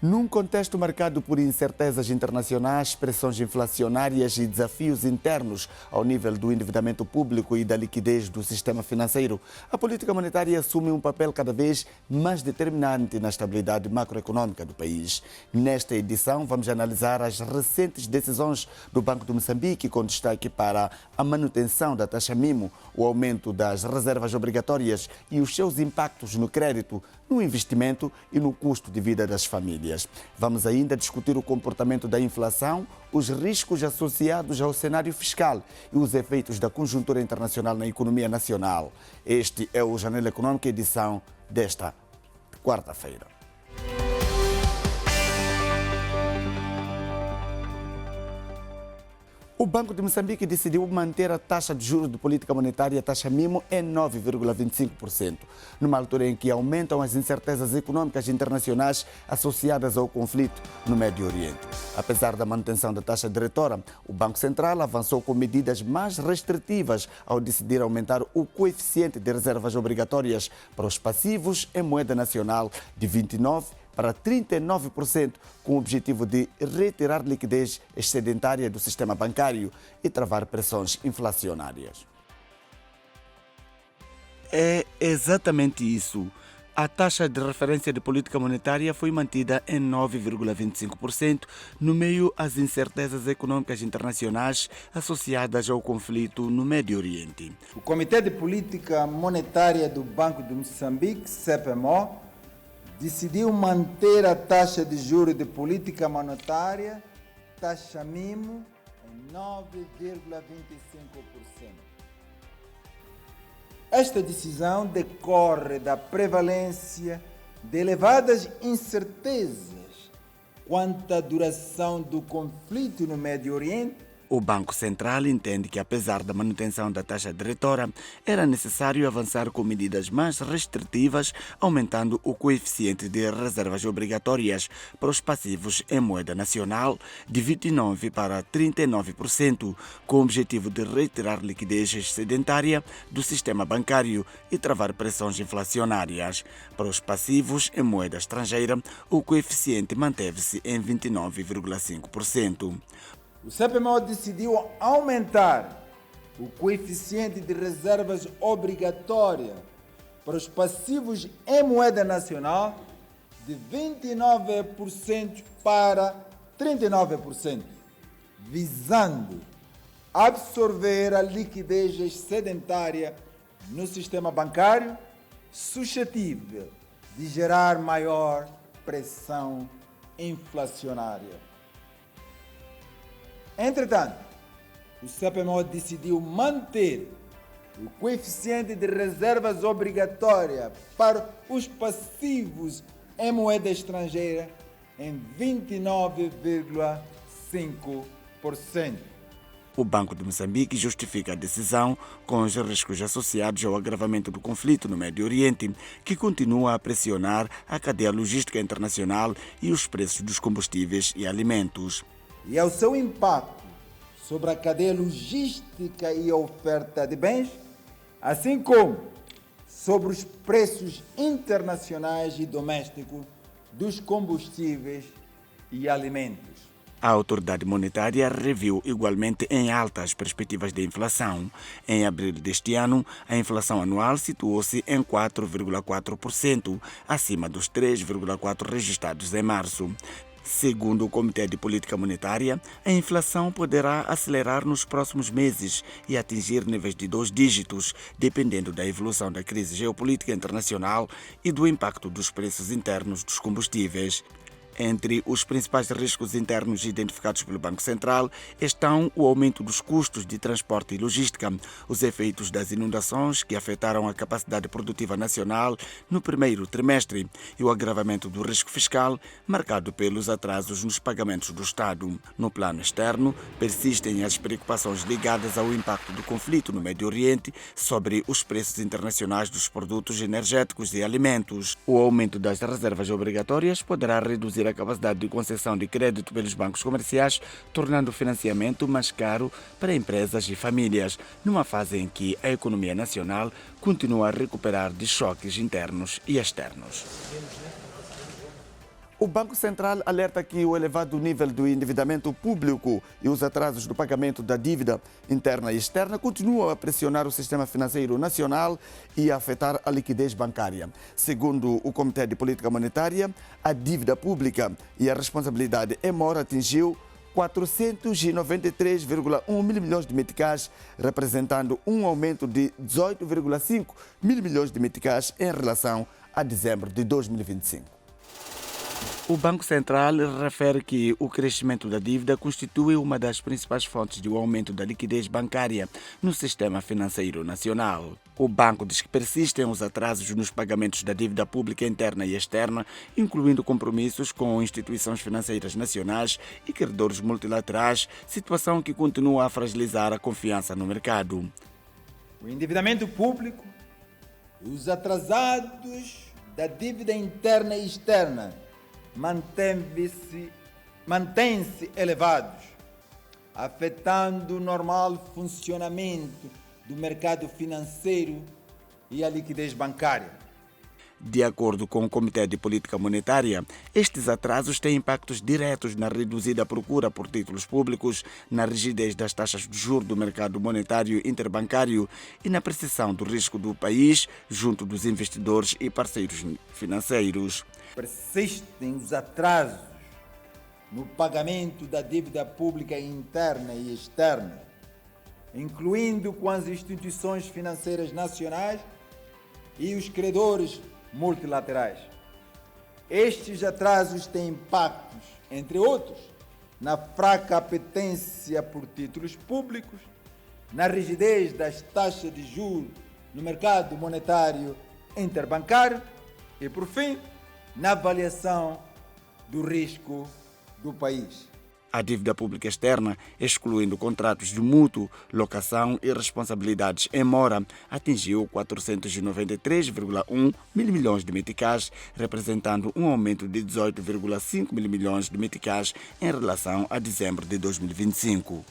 Num contexto marcado por incertezas internacionais, pressões inflacionárias e desafios internos ao nível do endividamento público e da liquidez do sistema financeiro, a política monetária assume um papel cada vez mais determinante na estabilidade macroeconômica do país. Nesta edição, vamos analisar as recentes decisões do Banco de Moçambique, com destaque para a manutenção da taxa mínima, o aumento das reservas obrigatórias e os seus impactos no crédito, no investimento e no custo de vida das famílias. Vamos ainda discutir o comportamento da inflação, os riscos associados ao cenário fiscal e os efeitos da conjuntura internacional na economia nacional. Este é o Janela Econômica, edição desta quarta-feira. O Banco de Moçambique decidiu manter a taxa de juros de política monetária, a taxa mínima, em 9,25%, numa altura em que aumentam as incertezas econômicas internacionais associadas ao conflito no Médio Oriente. Apesar da manutenção da taxa diretora, o Banco Central avançou com medidas mais restritivas ao decidir aumentar o coeficiente de reservas obrigatórias para os passivos em moeda nacional de 29% para 39%, com o objetivo de retirar liquidez excedentária do sistema bancário e travar pressões inflacionárias. É exatamente isso. A taxa de referência de política monetária foi mantida em 9,25%, no meio às incertezas econômicas internacionais associadas ao conflito no Médio Oriente. O Comitê de Política Monetária do Banco de Moçambique, CPMO, decidiu manter a taxa de juros de política monetária, taxa mínima, em 9,25%. Esta decisão decorre da prevalência de elevadas incertezas quanto à duração do conflito no Médio Oriente. O Banco Central entende que, apesar da manutenção da taxa diretora, era necessário avançar com medidas mais restritivas, aumentando o coeficiente de reservas obrigatórias para os passivos em moeda nacional de 29% para 39%, com o objetivo de retirar liquidez excedentária do sistema bancário e travar pressões inflacionárias. Para os passivos em moeda estrangeira, o coeficiente manteve-se em 29,5%. O CPMO decidiu aumentar o coeficiente de reservas obrigatórias para os passivos em moeda nacional de 29% para 39%, visando absorver a liquidez excedentária no sistema bancário, suscetível de gerar maior pressão inflacionária. Entretanto, o CPMO decidiu manter o coeficiente de reservas obrigatórias para os passivos em moeda estrangeira em 29,5%. O Banco de Moçambique justifica a decisão com os riscos associados ao agravamento do conflito no Médio Oriente, que continua a pressionar a cadeia logística internacional e os preços dos combustíveis e alimentos. E ao seu impacto sobre a cadeia logística e a oferta de bens, assim como sobre os preços internacionais e domésticos dos combustíveis e alimentos. A autoridade monetária reviu igualmente em alta as perspectivas de inflação. Em abril deste ano, a inflação anual situou-se em 4,4%, acima dos 3,4% registrados em março. Segundo o Comitê de Política Monetária, a inflação poderá acelerar nos próximos meses e atingir níveis de 2 dígitos, dependendo da evolução da crise geopolítica internacional e do impacto dos preços internos dos combustíveis. Entre os principais riscos internos identificados pelo Banco Central estão o aumento dos custos de transporte e logística, os efeitos das inundações que afetaram a capacidade produtiva nacional no primeiro trimestre e o agravamento do risco fiscal, marcado pelos atrasos nos pagamentos do Estado. No plano externo, persistem as preocupações ligadas ao impacto do conflito no Médio Oriente sobre os preços internacionais dos produtos energéticos e alimentos. O aumento das reservas obrigatórias poderá reduzir a capacidade de concessão de crédito pelos bancos comerciais, tornando o financiamento mais caro para empresas e famílias, numa fase em que a economia nacional continua a recuperar de choques internos e externos. O Banco Central alerta que o elevado nível do endividamento público e os atrasos no pagamento da dívida interna e externa continuam a pressionar o sistema financeiro nacional e a afetar a liquidez bancária. Segundo o Comitê de Política Monetária, a dívida pública e a responsabilidade em mora atingiu 493,1 mil milhões de meticais, representando um aumento de 18,5 mil milhões de meticais em relação a dezembro de 2025. O Banco Central refere que o crescimento da dívida constitui uma das principais fontes de aumento da liquidez bancária no sistema financeiro nacional. O banco diz que persistem os atrasos nos pagamentos da dívida pública interna e externa, incluindo compromissos com instituições financeiras nacionais e credores multilaterais, situação que continua a fragilizar a confiança no mercado. O endividamento público e os atrasados da dívida interna e externa mantêm-se elevados, afetando o normal funcionamento do mercado financeiro e a liquidez bancária. De acordo com o Comitê de Política Monetária, estes atrasos têm impactos diretos na reduzida procura por títulos públicos, na rigidez das taxas de juros do mercado monetário interbancário e na percepção do risco do país junto dos investidores e parceiros financeiros. Persistem os atrasos no pagamento da dívida pública interna e externa, incluindo com as instituições financeiras nacionais e os credores multilaterais. Estes atrasos têm impactos, entre outros, na fraca apetência por títulos públicos, na rigidez das taxas de juros no mercado monetário interbancário e, por fim, na avaliação do risco do país. A dívida pública externa, excluindo contratos de mútuo, locação e responsabilidades em mora, atingiu 493,1 mil milhões de meticais, representando um aumento de 18,5 mil milhões de meticais em relação a dezembro de 2025.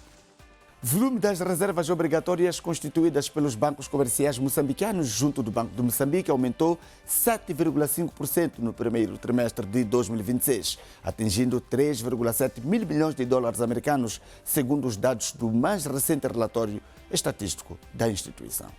Volume das reservas obrigatórias constituídas pelos bancos comerciais moçambicanos junto do Banco de Moçambique aumentou 7,5% no primeiro trimestre de 2026, atingindo 3,7 mil milhões de dólares americanos, segundo os dados do mais recente relatório estatístico da instituição.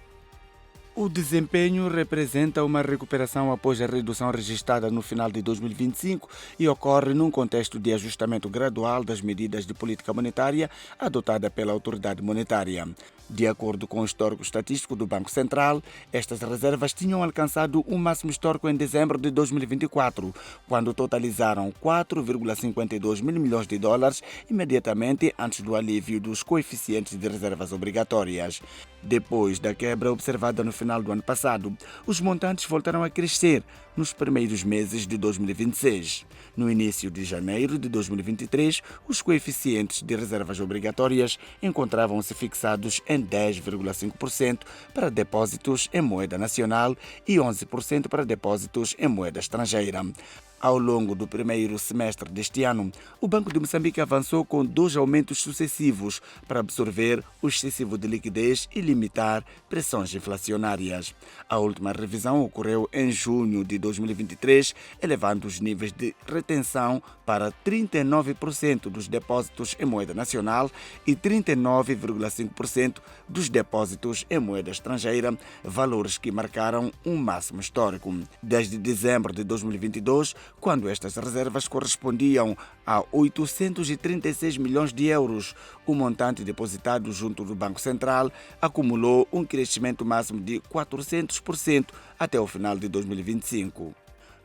O desempenho representa uma recuperação após a redução registrada no final de 2025 e ocorre num contexto de ajustamento gradual das medidas de política monetária adotada pela autoridade monetária. De acordo com o histórico estatístico do Banco Central, estas reservas tinham alcançado um máximo histórico em dezembro de 2024, quando totalizaram 4,52 mil milhões de dólares, imediatamente antes do alívio dos coeficientes de reservas obrigatórias. Depois da quebra observada no final do ano passado, os montantes voltaram a crescer nos primeiros meses de 2026. No início de janeiro de 2023, os coeficientes de reservas obrigatórias encontravam-se fixados em 10,5% para depósitos em moeda nacional e 11% para depósitos em moeda estrangeira. Ao longo do primeiro semestre deste ano, o Banco de Moçambique avançou com 2 aumentos sucessivos para absorver o excessivo de liquidez e limitar pressões inflacionárias. A última revisão ocorreu em junho de 2023, elevando os níveis de retenção para 39% dos depósitos em moeda nacional e 39,5% dos depósitos em moeda estrangeira, valores que marcaram um máximo histórico. Desde dezembro de 2022, quando estas reservas correspondiam a 836 milhões de euros, o montante depositado junto do Banco Central acumulou um crescimento máximo de 400% até o final de 2025.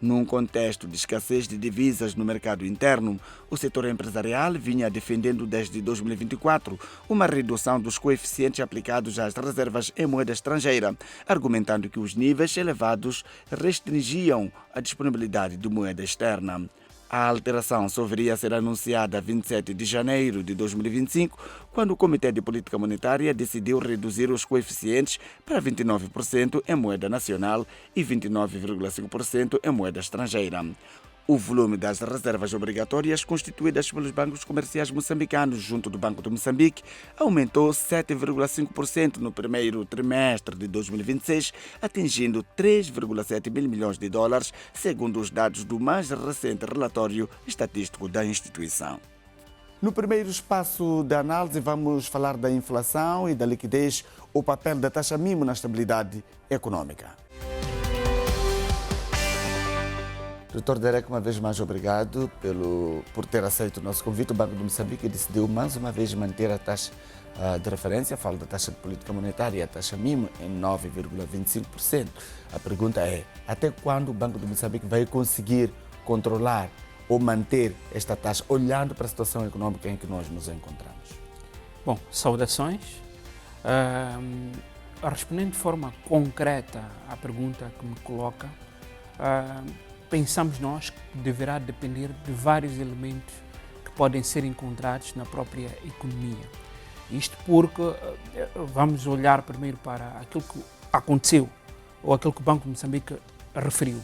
Num contexto de escassez de divisas no mercado interno, o setor empresarial vinha defendendo desde 2024 uma redução dos coeficientes aplicados às reservas em moeda estrangeira, argumentando que os níveis elevados restringiam a disponibilidade de moeda externa. A alteração só viria a ser anunciada a 27 de janeiro de 2025, quando o Comitê de Política Monetária decidiu reduzir os coeficientes para 29% em moeda nacional e 29,5% em moeda estrangeira. O volume das reservas obrigatórias constituídas pelos bancos comerciais moçambicanos junto do Banco de Moçambique aumentou 7,5% no primeiro trimestre de 2026, atingindo 3,7 mil milhões de dólares, segundo os dados do mais recente relatório estatístico da instituição. No primeiro espaço da análise, vamos falar da inflação e da liquidez, o papel da taxa mínima na estabilidade econômica. Doutor Derek, uma vez mais obrigado por ter aceito o nosso convite. O Banco de Moçambique decidiu mais uma vez manter a taxa de referência, falo da taxa de política monetária, a taxa mínima em 9,25%. A pergunta é, até quando o Banco de Moçambique vai conseguir controlar ou manter esta taxa, olhando para a situação econômica em que nós nos encontramos? Bom, saudações. Respondendo de forma concreta à pergunta que me coloca, pensamos nós que deverá depender de vários elementos que podem ser encontrados na própria economia. Isto porque vamos olhar primeiro para aquilo que aconteceu, ou aquilo que o Banco de Moçambique referiu,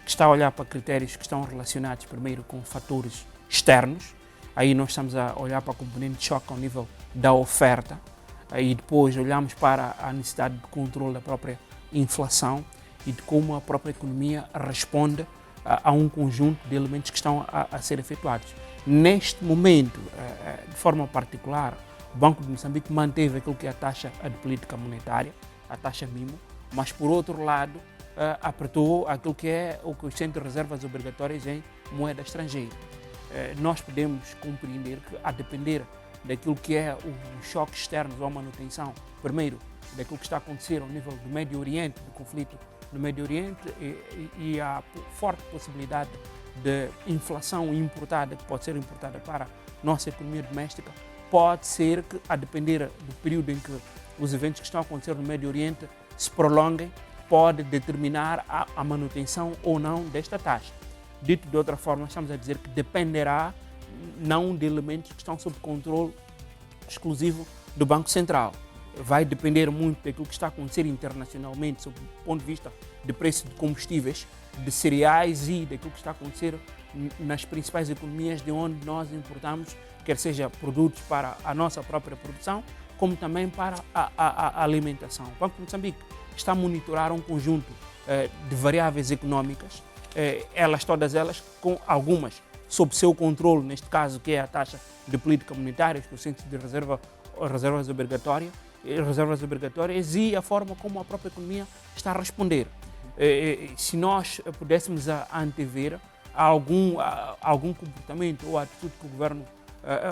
que está a olhar para critérios que estão relacionados primeiro com fatores externos. Aí nós estamos a olhar para a componente de choque ao nível da oferta, aí depois olhamos para a necessidade de controle da própria inflação e de como a própria economia responde a um conjunto de elementos que estão a ser efetuados. Neste momento, de forma particular, o Banco de Moçambique manteve aquilo que é a taxa de política monetária, a taxa mínima, mas por outro lado, apertou aquilo que é o coeficiente de reservas obrigatórias em moeda estrangeira. Nós podemos compreender que, a depender daquilo que é os choques externos ou a manutenção, primeiro, daquilo que está a acontecer ao nível do Médio Oriente, do conflito no Médio Oriente e a forte possibilidade de inflação importada, que pode ser importada para a nossa economia doméstica, pode ser que, a depender do período em que os eventos que estão a acontecer no Médio Oriente se prolonguem, pode determinar a manutenção ou não desta taxa. Dito de outra forma, estamos a dizer que dependerá não de elementos que estão sob controle exclusivo do Banco Central. Vai depender muito daquilo que está a acontecer internacionalmente, sob o ponto de vista de preço de combustíveis, de cereais e daquilo que está a acontecer nas principais economias de onde nós importamos, quer seja produtos para a nossa própria produção, como também para a alimentação. O Banco de Moçambique está a monitorar um conjunto de variáveis económicas, todas elas com algumas sob seu controle, neste caso que é a taxa de política monetária, o centro de reservas obrigatórias e a forma como a própria economia está a responder. Se nós pudéssemos antever algum comportamento ou atitude que o governo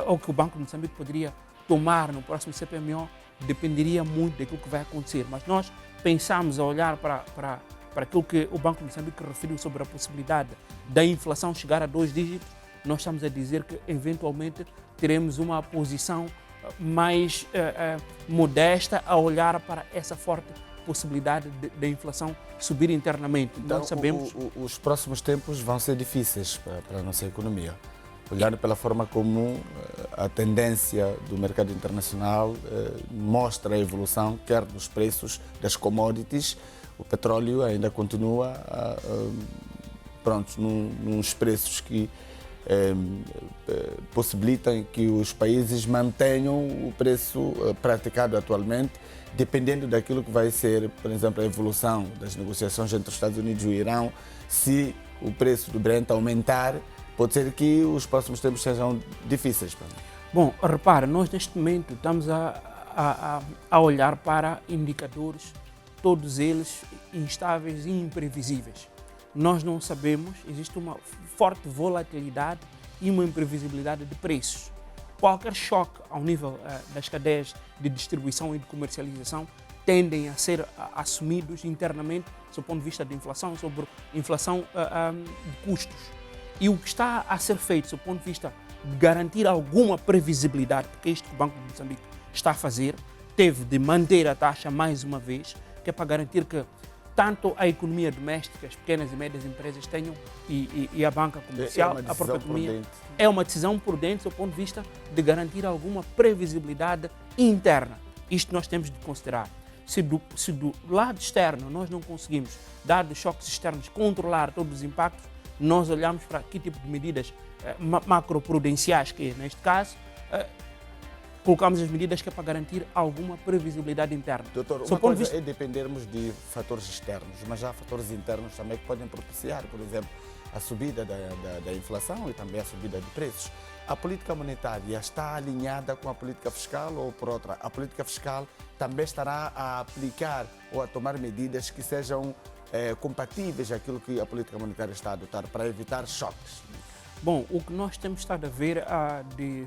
ou que o Banco de Moçambique poderia tomar no próximo CPMO, dependeria muito daquilo que vai acontecer. Mas nós pensamos a olhar para aquilo que o Banco de Moçambique referiu sobre a possibilidade da inflação chegar a 2 dígitos. Nós estamos a dizer que eventualmente teremos uma posição mais modesta a olhar para essa forte possibilidade da inflação subir internamente. Então, nós sabemos os próximos tempos vão ser difíceis para a nossa economia. Olhando pela forma como a tendência do mercado internacional mostra a evolução, quer dos preços das commodities, o petróleo ainda continua nos preços que possibilitam que os países mantenham o preço praticado atualmente, dependendo daquilo que vai ser, por exemplo, a evolução das negociações entre os Estados Unidos e o Irão. Se o preço do Brent aumentar, pode ser que os próximos tempos sejam difíceis. Bom, repara, nós neste momento estamos a olhar para indicadores, todos eles instáveis e imprevisíveis. Nós não sabemos, existe uma forte volatilidade e uma imprevisibilidade de preços. Qualquer choque ao nível das cadeias de distribuição e de comercialização tendem a ser assumidos internamente, do ponto de vista de inflação, sobre inflação de custos. E o que está a ser feito, do ponto de vista de garantir alguma previsibilidade, porque é isto que o Banco de Moçambique está a fazer, teve de manter a taxa mais uma vez, que é para garantir que tanto a economia doméstica, as pequenas e médias empresas tenham e a banca comercial, a própria economia, prudente. É uma decisão prudente do ponto de vista de garantir alguma previsibilidade interna. Isto nós temos de considerar. Se do lado externo nós não conseguimos, dados os choques externos, controlar todos os impactos, nós olhamos para que tipo de medidas macroprudenciais, que neste caso colocamos as medidas que é para garantir alguma previsibilidade interna. Doutor, uma coisa é dependermos de fatores externos, mas há fatores internos também que podem propiciar, por exemplo, a subida da inflação e também a subida de preços. A política monetária está alinhada com a política fiscal ou, por outra, a política fiscal também estará a aplicar ou a tomar medidas que sejam compatíveis àquilo que a política monetária está a adotar para evitar choques? Bom, o que nós temos estado a ver de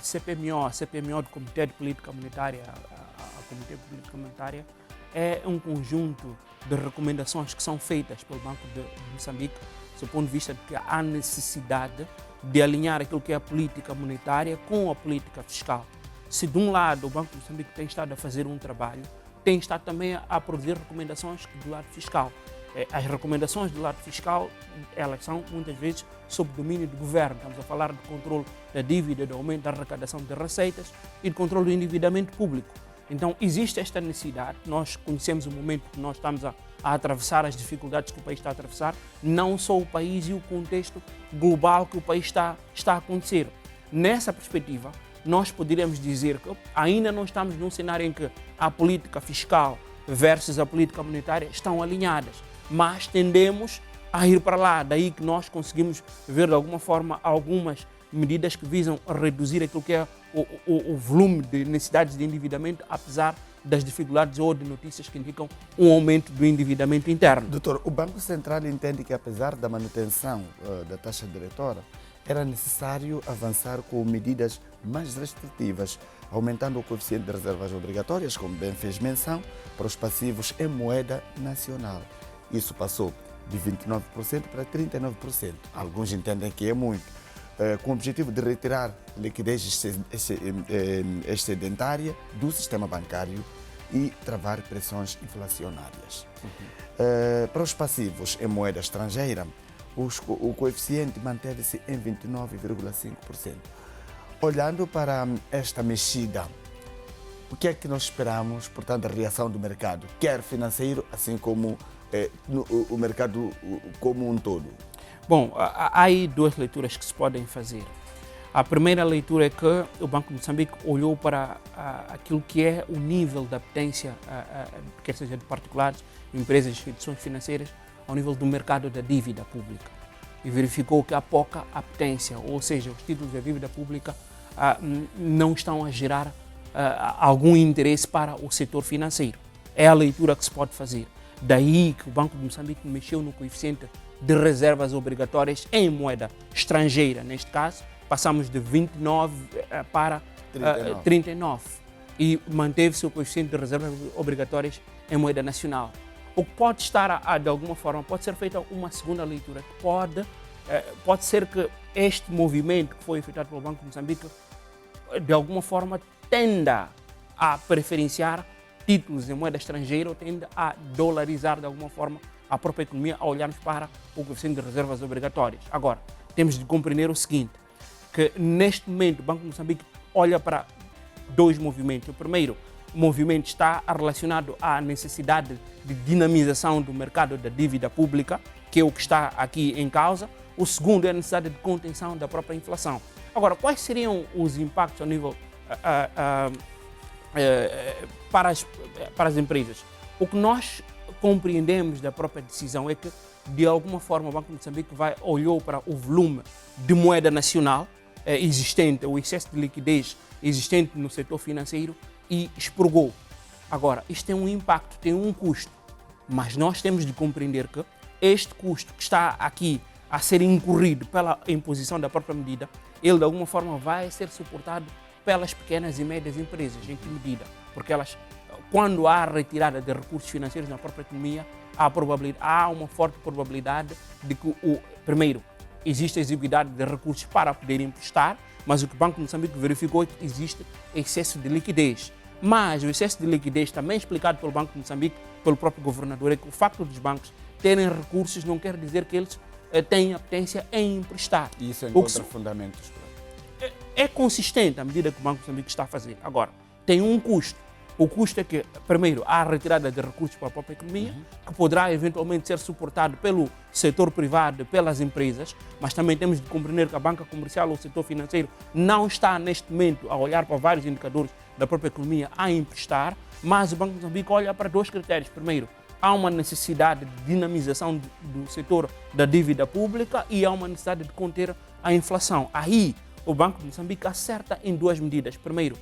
CPMO, a CPMO do Comitê de Política Monetária, a Comitê de Política Monetária, é um conjunto de recomendações que são feitas pelo Banco de Moçambique, do ponto de vista de que há necessidade de alinhar aquilo que é a política monetária com a política fiscal. Se de um lado o Banco de Moçambique tem estado a fazer um trabalho, tem estado também a produzir recomendações do lado fiscal. As recomendações do lado fiscal, elas são muitas vezes sob domínio do governo. Estamos a falar do controle da dívida, do aumento da arrecadação de receitas e do controle do endividamento público. Então existe esta necessidade, nós conhecemos o momento que nós estamos a atravessar, as dificuldades que o país está a atravessar, não só o país e o contexto global que o país está a acontecer. Nessa perspectiva, nós poderíamos dizer que ainda não estamos num cenário em que a política fiscal versus a política monetária estão alinhadas, mas tendemos a ir para lá. Daí que nós conseguimos ver de alguma forma algumas medidas que visam reduzir aquilo que é o volume de necessidades de endividamento, apesar das dificuldades ou de notícias que indicam um aumento do endividamento interno. Doutor, o Banco Central entende que apesar da manutenção da taxa diretora, era necessário avançar com medidas mais restritivas, aumentando o coeficiente de reservas obrigatórias, como bem fez menção, para os passivos em moeda nacional. Isso passou de 29% para 39%. Alguns entendem que é muito, com o objetivo de retirar liquidez excedentária do sistema bancário e travar pressões inflacionárias. Para os passivos em moeda estrangeira, o coeficiente manteve-se em 29,5%. Olhando para esta mexida, o que é que nós esperamos, portanto, a reação do mercado, quer financeiro, assim como o mercado como um todo? Bom, há aí duas leituras que se podem fazer. A primeira leitura é que o Banco de Moçambique olhou para aquilo que é o nível de apetência, quer seja de particulares, empresas e instituições financeiras, ao nível do mercado da dívida pública. E verificou que há pouca apetência, ou seja, os títulos da dívida pública não estão a gerar algum interesse para o setor financeiro. É a leitura que se pode fazer. Daí que o Banco de Moçambique mexeu no coeficiente de reservas obrigatórias em moeda estrangeira. Neste caso, passamos de 29 para 39 e manteve-se o coeficiente de reservas obrigatórias em moeda nacional. O que pode estar, de alguma forma, pode ser feita uma segunda leitura, que pode ser que este movimento que foi efetuado pelo Banco de Moçambique, de alguma forma, tenda a preferenciar títulos em moeda estrangeira ou tende a dolarizar, de alguma forma, a própria economia ao olharmos para o coeficiente de reservas obrigatórias. Agora, temos de compreender o seguinte, que neste momento o Banco de Moçambique olha para dois movimentos. O primeiro movimento está relacionado à necessidade de dinamização do mercado da dívida pública, que é o que está aqui em causa. O segundo é a necessidade de contenção da própria inflação. Agora, quais seriam os impactos a nível para as empresas? O que nós compreendemos da própria decisão é que, de alguma forma, o Banco de Moçambique olhou para o volume de moeda nacional existente, o excesso de liquidez existente no setor financeiro e expurgou. Agora, isto tem um impacto, tem um custo, mas nós temos de compreender que este custo que está aqui a ser incorrido pela imposição da própria medida, ele de alguma forma vai ser suportado pelas pequenas e médias empresas. Em que medida? Porque elas, quando há retirada de recursos financeiros na própria economia, há uma forte probabilidade de que, primeiro, existe a exiguidade de recursos para poder emprestar, mas o que o Banco de Moçambique verificou é que existe excesso de liquidez. Mas o excesso de liquidez, também explicado pelo Banco de Moçambique, pelo próprio governador, é que o facto dos bancos terem recursos não quer dizer que eles têm apetência em emprestar. E isso encontra fundamentos? É consistente à medida que o Banco de Moçambique está a fazer. Agora, tem um custo. O custo é que, primeiro, há a retirada de recursos para a própria economia, que poderá eventualmente ser suportado pelo setor privado, pelas empresas, mas também temos de compreender que a banca comercial ou o setor financeiro não está, neste momento, a olhar para vários indicadores da própria economia a emprestar, mas o Banco de Moçambique olha para dois critérios. Primeiro, há uma necessidade de dinamização do setor da dívida pública e há uma necessidade de conter a inflação. Aí, o Banco de Moçambique acerta em duas medidas. Primeiro,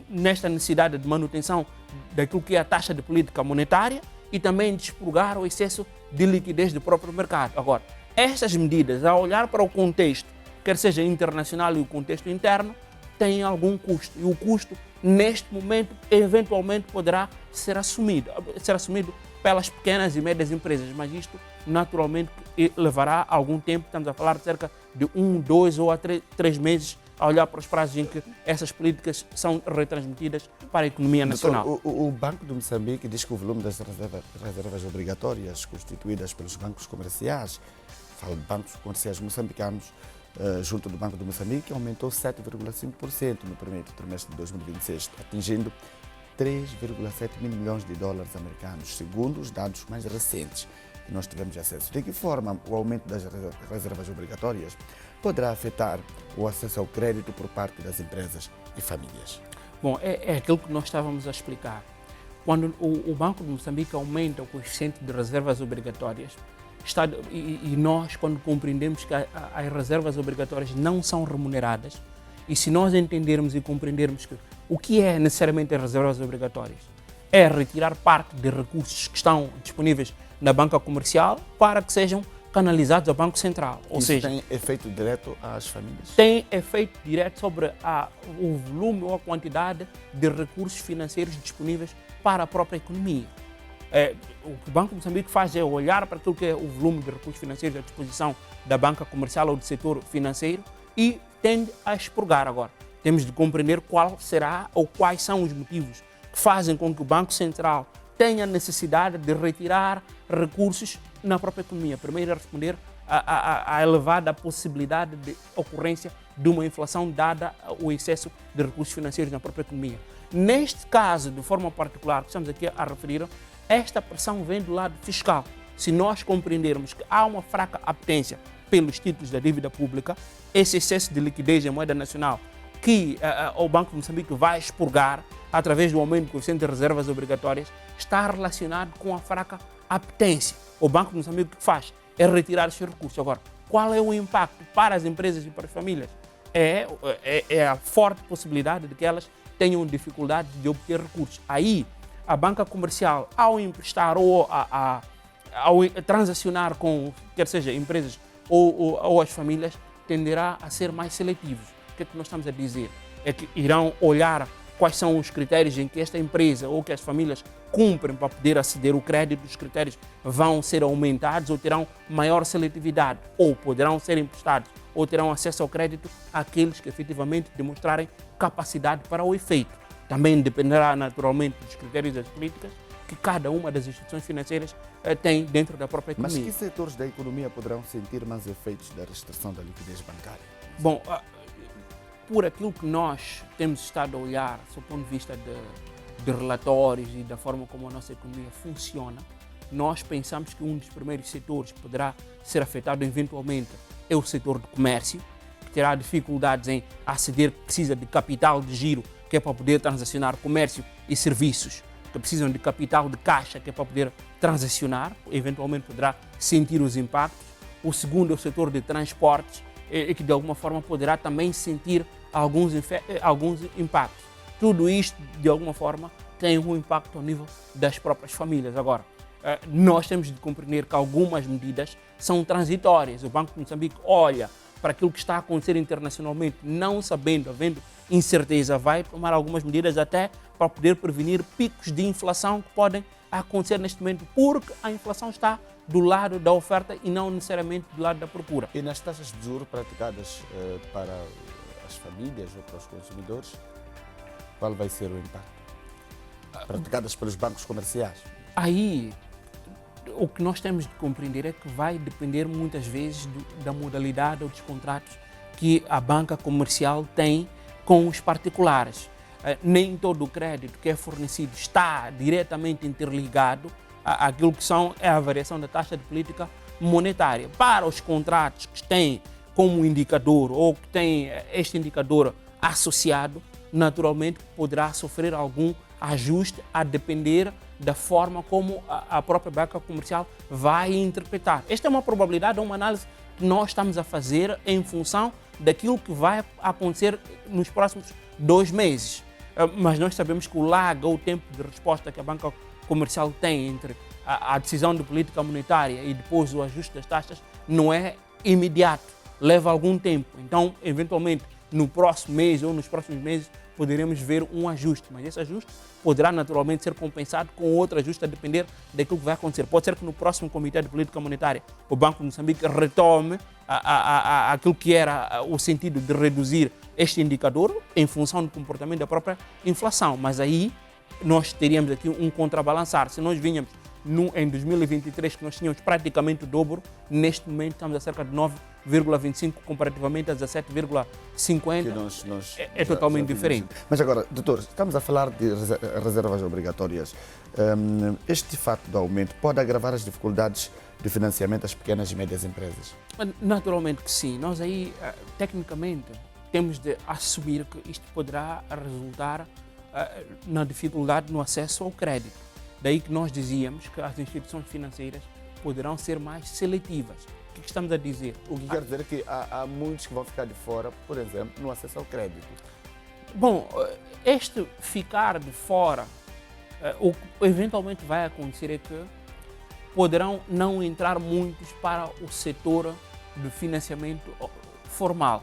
nesta necessidade de manutenção daquilo que é a taxa de política monetária e também de expurgar o excesso de liquidez do próprio mercado. Agora, estas medidas, ao olhar para o contexto, quer seja internacional e o contexto interno, têm algum custo. E o custo, neste momento, eventualmente poderá ser assumido pelas pequenas e médias empresas, mas isto naturalmente levará algum tempo. Estamos a falar de cerca de 1, 2 ou 3 meses a olhar para os prazos em que essas políticas são retransmitidas para a economia nacional. Doutor, o Banco de Moçambique diz que o volume das reservas obrigatórias constituídas pelos bancos comerciais, falo de bancos comerciais moçambicanos, junto do Banco de Moçambique, aumentou 7,5% no primeiro trimestre de 2026, atingindo 3,7 mil milhões de dólares americanos, segundo os dados mais recentes que nós tivemos acesso. De que forma o aumento das reservas obrigatórias poderá afetar o acesso ao crédito por parte das empresas e famílias? Bom, é aquilo que nós estávamos a explicar. Quando o Banco de Moçambique aumenta o coeficiente de reservas obrigatórias, e nós, quando compreendemos que as reservas obrigatórias não são remuneradas, e se nós entendermos e compreendermos que o que é necessariamente as reservas obrigatórias é retirar parte de recursos que estão disponíveis na banca comercial para que sejam canalizados ao Banco Central. Ou seja, tem efeito direto às famílias? Tem efeito direto sobre o volume ou a quantidade de recursos financeiros disponíveis para a própria economia. O que o Banco de Moçambique faz é olhar para aquilo que é o volume de recursos financeiros à disposição da banca comercial ou do setor financeiro e tende a expurgar. Agora, temos de compreender qual será ou quais são os motivos que fazem com que o Banco Central tenha necessidade de retirar recursos na própria economia. Primeiro, a responder à elevada possibilidade de ocorrência de uma inflação dada o excesso de recursos financeiros na própria economia. Neste caso, de forma particular, que estamos aqui a referir, esta pressão vem do lado fiscal. Se nós compreendermos que há uma fraca apetência pelos títulos da dívida pública, esse excesso de liquidez em moeda nacional que o Banco de Moçambique vai expurgar através do aumento do coeficiente de reservas obrigatórias está relacionado com a fraca apetência. O Banco de Moçambique o que faz é retirar esses recursos. Agora, qual é o impacto para as empresas e para as famílias? É a forte possibilidade de que elas tenham dificuldade de obter recursos. Aí, a banca comercial, ao emprestar ou ao transacionar com, quer seja empresas ou as famílias, tenderá a ser mais seletivos. O que é que nós estamos a dizer? É que irão olhar quais são os critérios em que esta empresa ou que as famílias cumprem para poder aceder ao crédito. Os critérios vão ser aumentados ou terão maior seletividade, ou poderão ser emprestados ou terão acesso ao crédito àqueles que efetivamente demonstrarem capacidade para o efeito. Também dependerá naturalmente dos critérios das políticas que cada uma das instituições financeiras tem dentro da própria economia. Mas que setores da economia poderão sentir mais efeitos da restrição da liquidez bancária? Bom, por aquilo que nós temos estado a olhar, do ponto de vista de relatórios e da forma como a nossa economia funciona, nós pensamos que um dos primeiros setores que poderá ser afetado eventualmente é o setor do comércio, que terá dificuldades em aceder, precisa de capital de giro, que é para poder transacionar comércio e serviços, que precisam de capital de caixa, que é para poder transacionar, eventualmente poderá sentir os impactos. O segundo é o setor de transportes, que de alguma forma poderá também sentir alguns impactos. Tudo isto, de alguma forma, tem um impacto ao nível das próprias famílias. Agora, nós temos de compreender que algumas medidas são transitórias. O Banco de Moçambique olha para aquilo que está a acontecer internacionalmente, não sabendo, havendo incerteza, vai tomar algumas medidas até para poder prevenir picos de inflação que podem acontecer neste momento, porque a inflação está do lado da oferta e não necessariamente do lado da procura. E nas taxas de juros praticadas para as famílias ou para os consumidores, qual vai ser o impacto? Praticadas pelos bancos comerciais? Aí, o que nós temos de compreender é que vai depender muitas vezes da modalidade ou dos contratos que a banca comercial tem com os particulares. nem todo o crédito que é fornecido está diretamente interligado àquilo que é a variação da taxa de política monetária. Para os contratos que têm como indicador ou que têm este indicador associado, naturalmente poderá sofrer algum ajuste a depender da forma como a própria banca comercial vai interpretar. Esta é uma probabilidade, uma análise que nós estamos a fazer em função daquilo que vai acontecer nos próximos 2 meses. Mas nós sabemos que o lag, ou o tempo de resposta que a banca comercial tem entre a decisão de política monetária e depois o ajuste das taxas não é imediato, leva algum tempo. Então, eventualmente, no próximo mês ou nos próximos meses, poderemos ver um ajuste, mas esse ajuste poderá naturalmente ser compensado com outro ajuste a depender daquilo que vai acontecer. Pode ser que no próximo Comitê de Política Monetária o Banco de Moçambique retome aquilo que era o sentido de reduzir este indicador em função do comportamento da própria inflação, mas aí nós teríamos aqui um contrabalançar. Se nós vinhamos em 2023 que nós tínhamos praticamente o dobro, neste momento estamos a cerca de 9,25 comparativamente a 17,50, é totalmente diferente. Mas agora, doutor, estamos a falar de reservas obrigatórias. Este fato do aumento pode agravar as dificuldades de financiamento às pequenas e médias empresas? Naturalmente que sim. Nós aí, tecnicamente, temos de assumir que isto poderá resultar na dificuldade no acesso ao crédito. Daí que nós dizíamos que as instituições financeiras poderão ser mais seletivas. O que estamos a dizer? O que quer dizer que há muitos que vão ficar de fora, por exemplo, no acesso ao crédito. Bom, este ficar de fora, o que eventualmente vai acontecer é que poderão não entrar muitos para o setor de financiamento formal.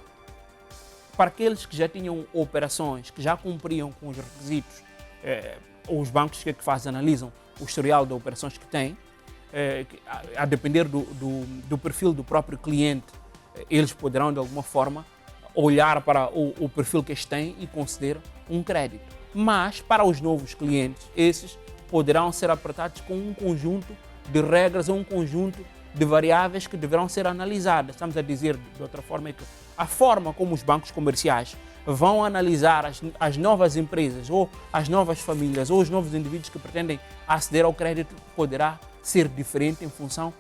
Para aqueles que já tinham operações, que já cumpriam com os requisitos, os bancos que analisam o historial de operações que têm, a depender do perfil do próprio cliente, eles poderão de alguma forma olhar para o perfil que eles têm e conceder um crédito. Mas para os novos clientes, esses poderão ser apertados com um conjunto de regras ou um conjunto de variáveis que deverão ser analisadas. Estamos a dizer de outra forma que a forma como os bancos comerciais vão analisar as novas empresas ou as novas famílias ou os novos indivíduos que pretendem aceder ao crédito poderá ser diferente em função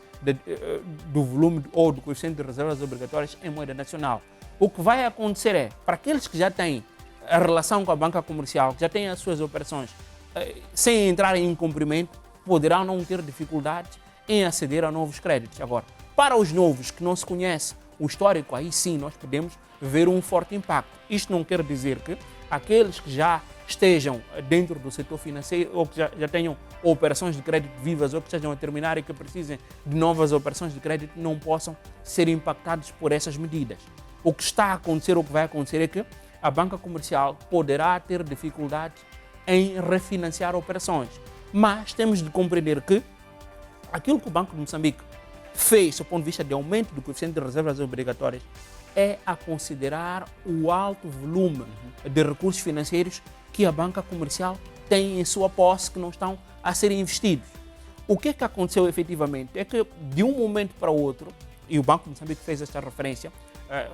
do volume ou do coeficiente de reservas obrigatórias em moeda nacional. O que vai acontecer é, para aqueles que já têm a relação com a banca comercial, que já têm as suas operações sem entrar em incumprimento, poderão não ter dificuldades em aceder a novos créditos. Agora, para os novos que não se conhece o histórico, aí sim nós podemos ver um forte impacto. Isto não quer dizer que aqueles que já estejam dentro do setor financeiro ou que já tenham operações de crédito vivas ou que estejam a terminar e que precisem de novas operações de crédito não possam ser impactados por essas medidas. O que está a acontecer, o que vai acontecer é que a banca comercial poderá ter dificuldades em refinanciar operações, mas temos de compreender que aquilo que o Banco de Moçambique fez, do ponto de vista de aumento do coeficiente de reservas obrigatórias, é a considerar o alto volume de recursos financeiros que a banca comercial tem em sua posse que não estão a ser investidos. O que aconteceu efetivamente é que, de um momento para o outro, e o Banco de Moçambique fez esta referência,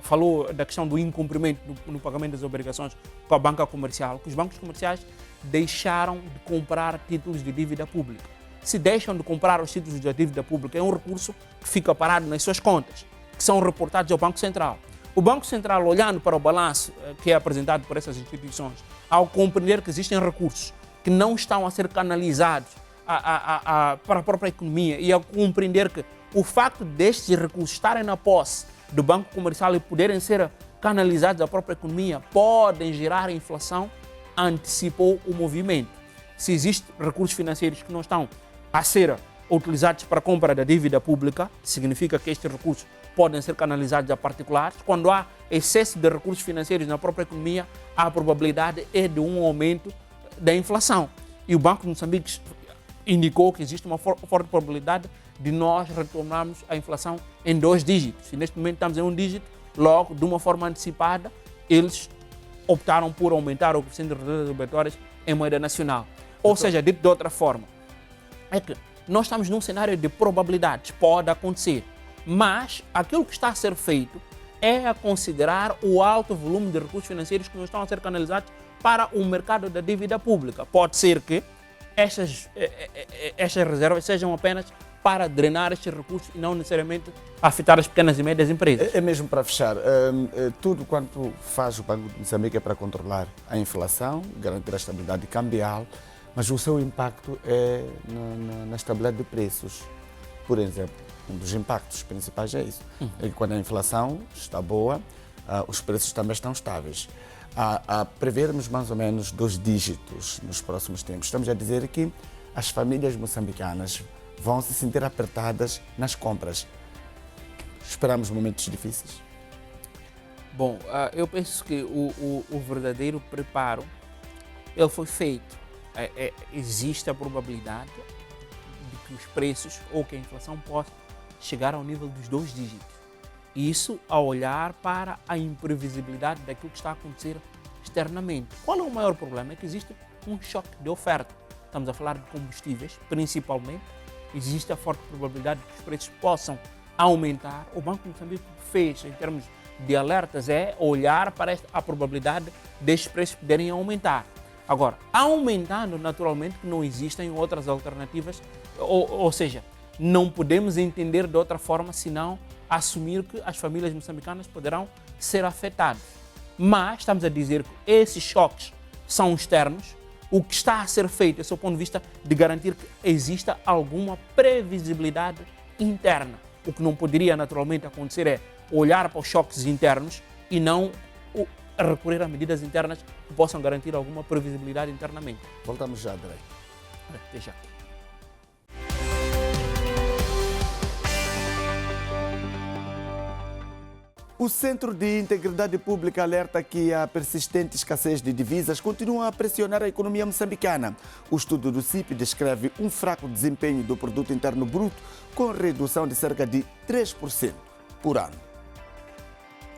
falou da questão do incumprimento no pagamento das obrigações com a banca comercial, que os bancos comerciais deixaram de comprar títulos de dívida pública. Se deixam de comprar os títulos de dívida pública, é um recurso que fica parado nas suas contas, que são reportados ao Banco Central. O Banco Central, olhando para o balanço que é apresentado por essas instituições, ao compreender que existem recursos que não estão a ser canalizados para a própria economia e ao compreender que o facto destes recursos estarem na posse do Banco Comercial e poderem ser canalizados à própria economia podem gerar inflação, antecipou o movimento. Se existem recursos financeiros que não estão a ser utilizados para a compra da dívida pública, significa que estes recursos podem ser canalizados a particulares. Quando há excesso de recursos financeiros na própria economia, a probabilidade é de um aumento da inflação. E o Banco de Moçambique indicou que existe uma forte probabilidade de nós retomarmos a inflação em 2 dígitos. E neste momento estamos em 1 dígito, logo, de uma forma antecipada, eles optaram por aumentar o coeficiente de reservas obrigatórias em moeda nacional. Ou seja, dito de outra forma, é que nós estamos num cenário de probabilidades, pode acontecer, mas aquilo que está a ser feito é a considerar o alto volume de recursos financeiros que não estão a ser canalizados para o mercado da dívida pública. Pode ser que estas reservas sejam apenas para drenar estes recursos e não necessariamente afetar as pequenas e médias empresas. É mesmo para fechar, tudo quanto faz o Banco de Moçambique é para controlar a inflação, garantir a estabilidade cambial, mas o seu impacto é na estabilidade de preços. Por exemplo, um dos impactos principais é isso. É que quando a inflação está boa, os preços também estão estáveis. A prevermos mais ou menos 2 dígitos nos próximos tempos, estamos a dizer que as famílias moçambicanas vão se sentir apertadas nas compras. Esperamos momentos difíceis? Bom, eu penso que o verdadeiro preparo ele foi feito. Existe a probabilidade de que os preços ou que a inflação possa chegar ao nível dos 2 dígitos. Isso ao olhar para a imprevisibilidade daquilo que está a acontecer externamente. Qual é o maior problema? É que existe um choque de oferta. Estamos a falar de combustíveis, principalmente. Existe a forte probabilidade de que os preços possam aumentar. O Banco de Moçambique fez, em termos de alertas, é olhar para a probabilidade destes preços poderem aumentar. Agora, aumentando, naturalmente, que não existem outras alternativas, ou seja, não podemos entender de outra forma senão assumir que as famílias moçambicanas poderão ser afetadas. Mas estamos a dizer que esses choques são externos. O que está a ser feito, esse é o ponto de vista de garantir que exista alguma previsibilidade interna. O que não poderia naturalmente acontecer é olhar para os choques internos e não recorrer a medidas internas que possam garantir alguma previsibilidade internamente. Voltamos já, André. Até já. O Centro de Integridade Pública alerta que a persistente escassez de divisas continua a pressionar a economia moçambicana. O estudo do CIP descreve um fraco desempenho do produto interno bruto, com redução de cerca de 3% por ano.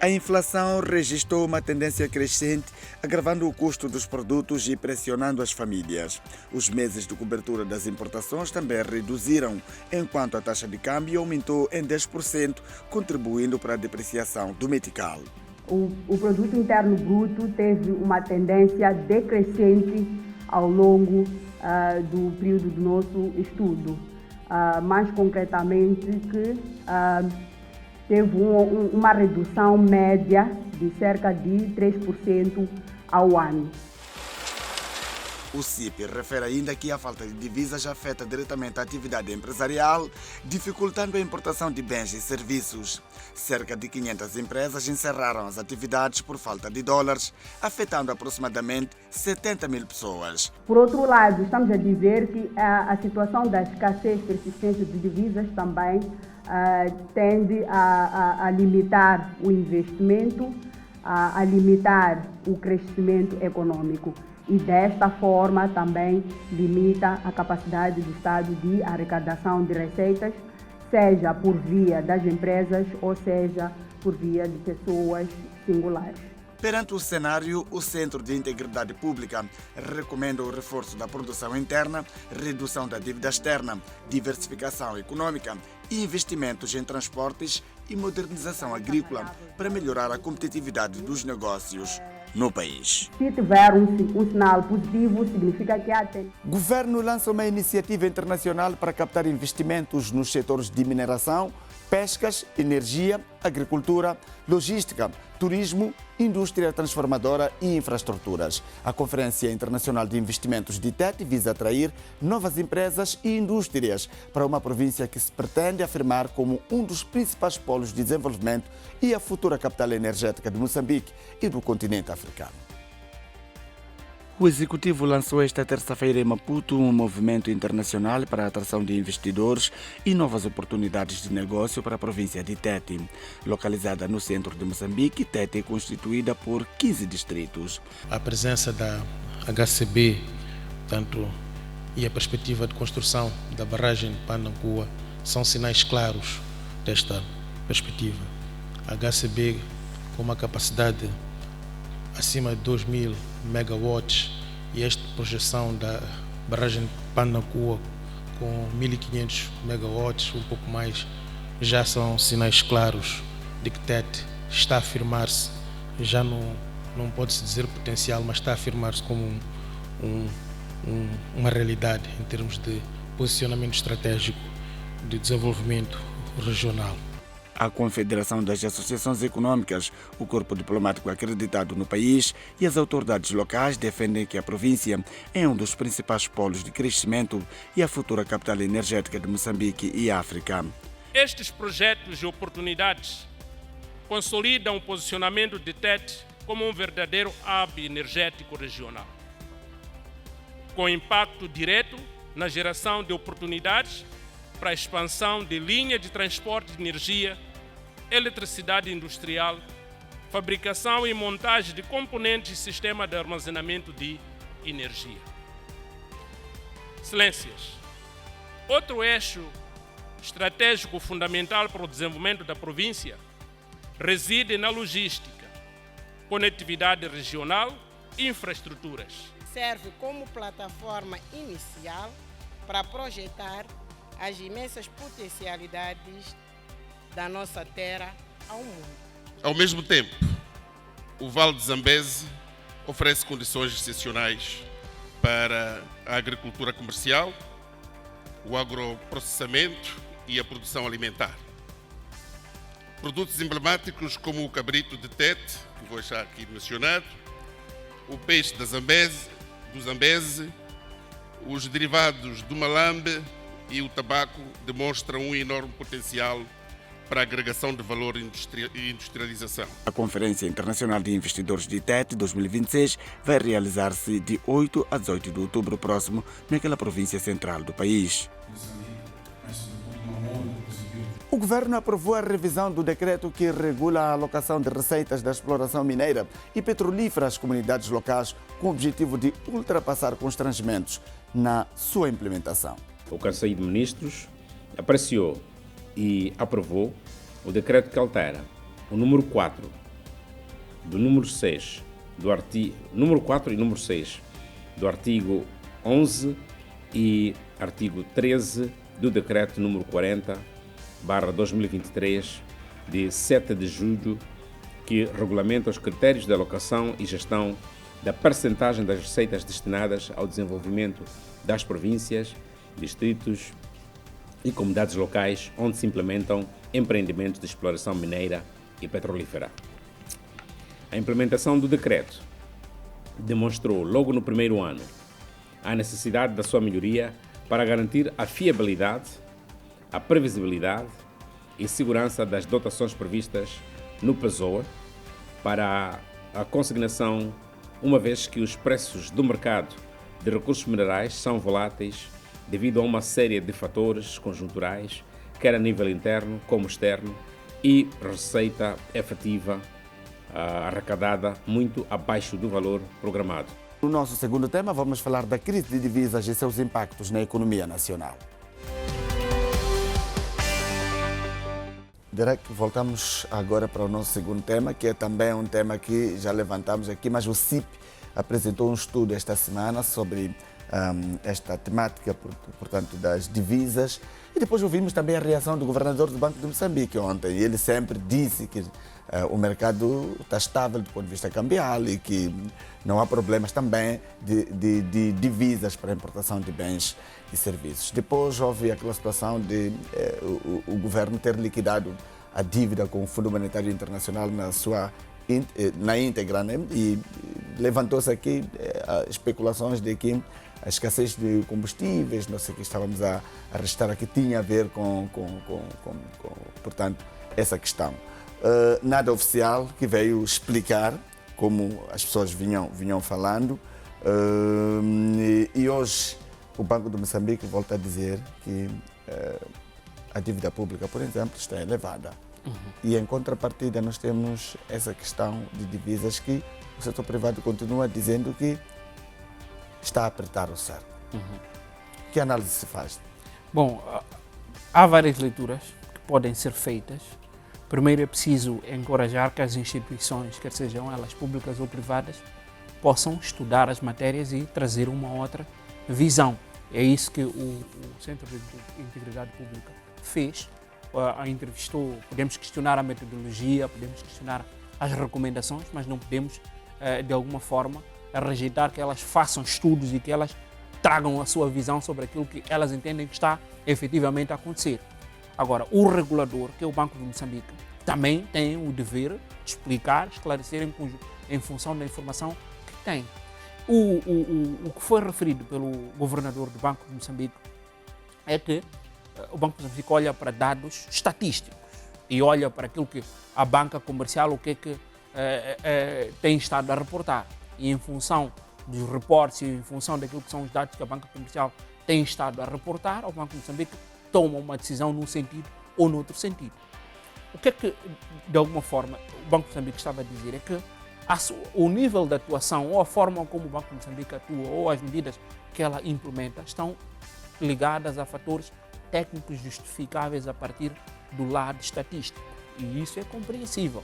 A inflação registrou uma tendência crescente, agravando o custo dos produtos e pressionando as famílias. Os meses de cobertura das importações também reduziram, enquanto a taxa de câmbio aumentou em 10%, contribuindo para a depreciação do metical. O produto interno bruto teve uma tendência decrescente ao longo do período do nosso estudo. Mais concretamente que teve uma redução média de cerca de 3% ao ano. O CIP refere ainda que a falta de divisas afeta diretamente a atividade empresarial, dificultando a importação de bens e serviços. Cerca de 500 empresas encerraram as atividades por falta de dólares, afetando aproximadamente 70 mil pessoas. Por outro lado, estamos a dizer que a situação da escassez persistente de divisas também tende a limitar o investimento, a limitar o crescimento econômico e desta forma também limita a capacidade do Estado de arrecadação de receitas, seja por via das empresas ou seja por via de pessoas singulares. Perante o cenário, o Centro de Integridade Pública recomenda o reforço da produção interna, redução da dívida externa, diversificação econômica e investimentos em transportes e modernização agrícola para melhorar a competitividade dos negócios no país. Se tiver um sinal positivo, significa que há tempo. O governo lança uma iniciativa internacional para captar investimentos nos setores de mineração, pescas, energia, agricultura, logística, turismo, indústria transformadora e infraestruturas. A Conferência Internacional de Investimentos de Tete visa atrair novas empresas e indústrias para uma província que se pretende afirmar como um dos principais polos de desenvolvimento e a futura capital energética de Moçambique e do continente africano. O Executivo lançou esta terça-feira em Maputo um movimento internacional para a atração de investidores e novas oportunidades de negócio para a província de Tete. Localizada no centro de Moçambique, Tete é constituída por 15 distritos. A presença da HCB, e a perspectiva de construção da barragem de Panangua são sinais claros desta perspectiva. A HCB, com uma capacidade acima de 2.000 megawatts e esta projeção da barragem de Panangua com 1.500 megawatts, um pouco mais, já são sinais claros de que Tete está a afirmar-se, já não pode-se dizer potencial, mas está a afirmar-se como uma realidade em termos de posicionamento estratégico de desenvolvimento regional. A Confederação das Associações Econômicas, o corpo diplomático acreditado no país e as autoridades locais defendem que a província é um dos principais polos de crescimento e a futura capital energética de Moçambique e África. Estes projetos e oportunidades consolidam o posicionamento de Tete como um verdadeiro hub energético regional, com impacto direto na geração de oportunidades para a expansão de linhas de transporte de energia, eletricidade industrial, fabricação e montagem de componentes e sistema de armazenamento de energia. Excelências, outro eixo estratégico fundamental para o desenvolvimento da província reside na logística, conectividade regional e infraestruturas. Serve como plataforma inicial para projetar as imensas potencialidades da nossa terra ao mundo. Ao mesmo tempo, o Vale de Zambeze oferece condições excepcionais para a agricultura comercial, o agroprocessamento e a produção alimentar. Produtos emblemáticos como o cabrito de Tete, que vou deixar aqui mencionado, o peixe do Zambeze, os derivados do malambe e o tabaco demonstram um enorme potencial para a agregação de valor e industrialização. A Conferência Internacional de Investidores de Tete 2026 vai realizar-se de 8 a 18 de outubro próximo naquela província central do país. O governo aprovou a revisão do decreto que regula a alocação de receitas da exploração mineira e petrolífera às comunidades locais, com o objetivo de ultrapassar constrangimentos na sua implementação. O Conselho de Ministros apreciou e aprovou o decreto que altera o número 4 do número 6 do artigo número 4 e número 6 do artigo 11 e artigo 13 do decreto número 40/2023 de 7 de julho, que regulamenta os critérios de alocação e gestão da percentagem das receitas destinadas ao desenvolvimento das províncias, distritos e comunidades locais onde se implementam empreendimentos de exploração mineira e petrolífera. A implementação do decreto demonstrou logo no primeiro ano a necessidade da sua melhoria para garantir a fiabilidade, a previsibilidade e segurança das dotações previstas no PASOA para a consignação, uma vez que os preços do mercado de recursos minerais são voláteis devido a uma série de fatores conjunturais, quer a nível interno como externo, e receita efetiva arrecadada muito abaixo do valor programado. No nosso segundo tema, vamos falar da crise de divisas e seus impactos na economia nacional. Derek, voltamos agora para o nosso segundo tema, que é também um tema que já levantamos aqui, mas o CIP apresentou um estudo esta semana sobre esta temática, portanto, das divisas. E depois ouvimos também a reação do governador do Banco de Moçambique ontem. Ele sempre disse que o mercado está estável do ponto de vista cambial e que não há problemas também de divisas para a importação de bens e serviços. Depois houve aquela situação de o governo ter liquidado a dívida com o Fundo Monetário Internacional na íntegra, né? E levantou-se aqui especulações de que a escassez de combustíveis, não sei o que estávamos a restar aqui, tinha a ver com portanto, essa questão. Nada oficial que veio explicar como as pessoas vinham falando. E hoje o Banco de Moçambique volta a dizer que a dívida pública, por exemplo, está elevada. E em contrapartida nós temos essa questão de divisas que o setor privado continua dizendo que está a apertar o cerco. Que análise se faz? Bom, há várias leituras que podem ser feitas. Primeiro é preciso encorajar que as instituições, quer sejam elas públicas ou privadas, possam estudar as matérias e trazer uma outra visão. É isso que o Centro de Integridade Pública fez entrevistou, podemos questionar a metodologia, podemos questionar as recomendações, mas não podemos, de alguma forma, rejeitar que elas façam estudos e que elas tragam a sua visão sobre aquilo que elas entendem que está efetivamente a acontecer. Agora, o regulador, que é o Banco de Moçambique, também tem o dever de explicar, esclarecer em função da informação que tem. O que foi referido pelo governador do Banco de Moçambique é que o Banco de Moçambique olha para dados estatísticos e olha para aquilo que a banca comercial, o que é que tem estado a reportar. E em função dos reportes e em função daquilo que são os dados que a banca comercial tem estado a reportar, o Banco de Moçambique toma uma decisão num sentido ou no outro sentido. O que é que, de alguma forma, o Banco de Moçambique estava a dizer é que o nível de atuação ou a forma como o Banco de Moçambique atua ou as medidas que ela implementa estão ligadas a fatores técnicos justificáveis a partir do lado estatístico. E isso é compreensível,